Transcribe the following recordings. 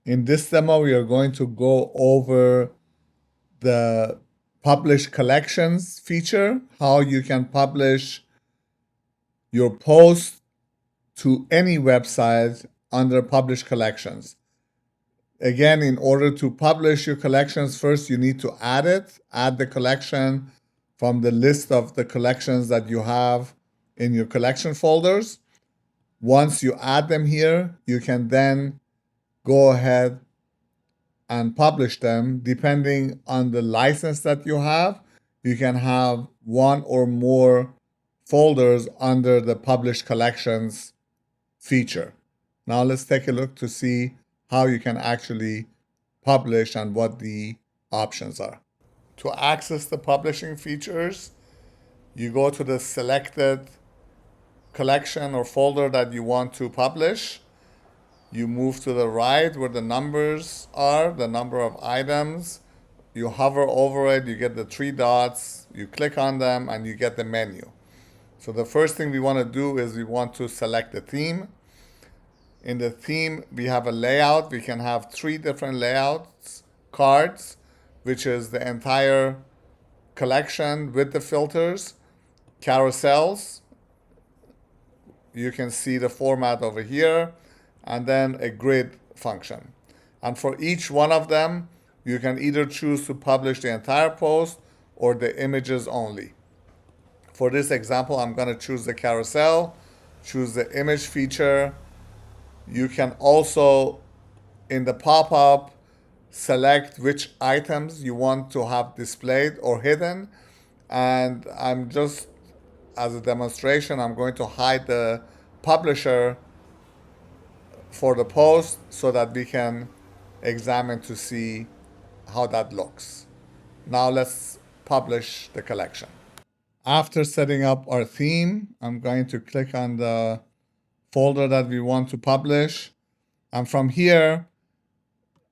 In this demo, we are going to go over the publish collections feature, how you can publish your post to any website under publish collections. Again, in order to publish your collections, first you need to add the collection from the list of the collections that you have in your collection folders. Once you add them here, you can then go ahead and publish them. Depending on the license that you have, you can have one or more folders under the publish collections feature. Now let's take a look to see how you can actually publish and what the options are. To access the publishing features, you go to the selected collection or folder that you want to publish. You move to the right where the numbers are, the number of items. You hover over it, you get the three dots, you click on them, and you get the menu. So the first thing we want to do is we want to select the theme. In the theme, we have a layout. We can have three different layouts. Cards, which is the entire collection with the filters. Carousels, you can see the format over here. And then a grid function. And for each one of them, you can either choose to publish the entire post or the images only. For this example, I'm going to choose the carousel, choose the image feature. You can also, in the pop-up, select which items you want to have displayed or hidden. And I'm just, as a demonstration, I'm going to hide the publisher for the post so that we can examine to see how that looks. Now let's publish the collection. After setting up our theme, I'm going to click on the folder that we want to publish. And from here,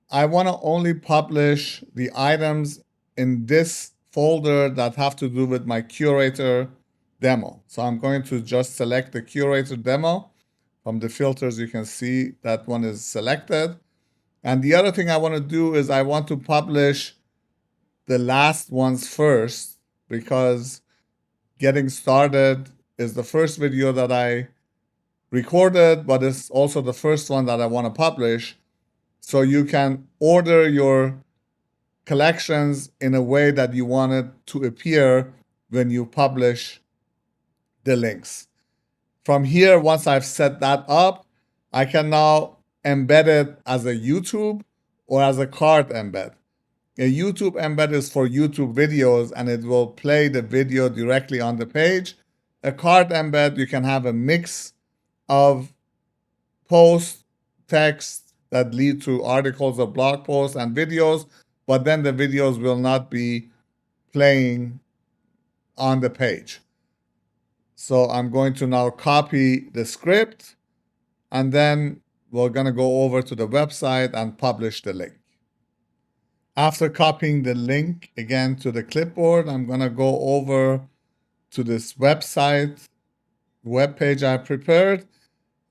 I want to only publish the items in this folder that have to do with my Kurator demo. So I'm going to just select the Kurator demo. From the filters, you can see that one is selected. And the other thing I want to do is I want to publish the last ones first, because getting started is the first video that I recorded, but it's also the first one that I want to publish. So you can order your collections in a way that you want it to appear when you publish the links. From here, once I've set that up, I can now embed it as a YouTube or as a cart embed. A YouTube embed is for YouTube videos, and it will play the video directly on the page. A cart embed, you can have a mix of posts, text that lead to articles or blog posts and videos, but then the videos will not be playing on the page. So I'm going to now copy the script, and then we're going to go over to the website and publish the link. After copying the link again to the clipboard, I'm going to go over to this website web page I prepared.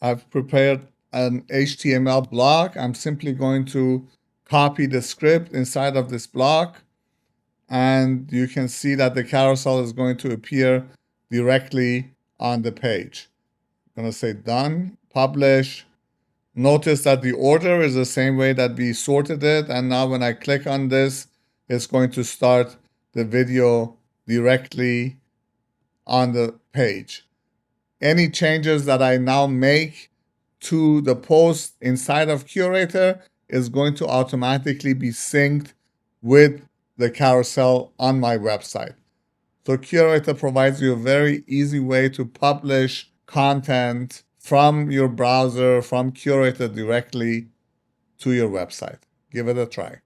I've prepared an HTML block. I'm simply going to copy the script inside of this block, and you can see that the carousel is going to appear directly on the page. I'm going to say done, publish. Notice that the order is the same way that we sorted it. And now when I click on this, it's going to start the video directly on the page. Any changes that I now make to the post inside of Kurator is going to automatically be synced with the carousel on my website. So Kurator provides you a very easy way to publish content from your browser, from Kurator directly to your website. Give it a try.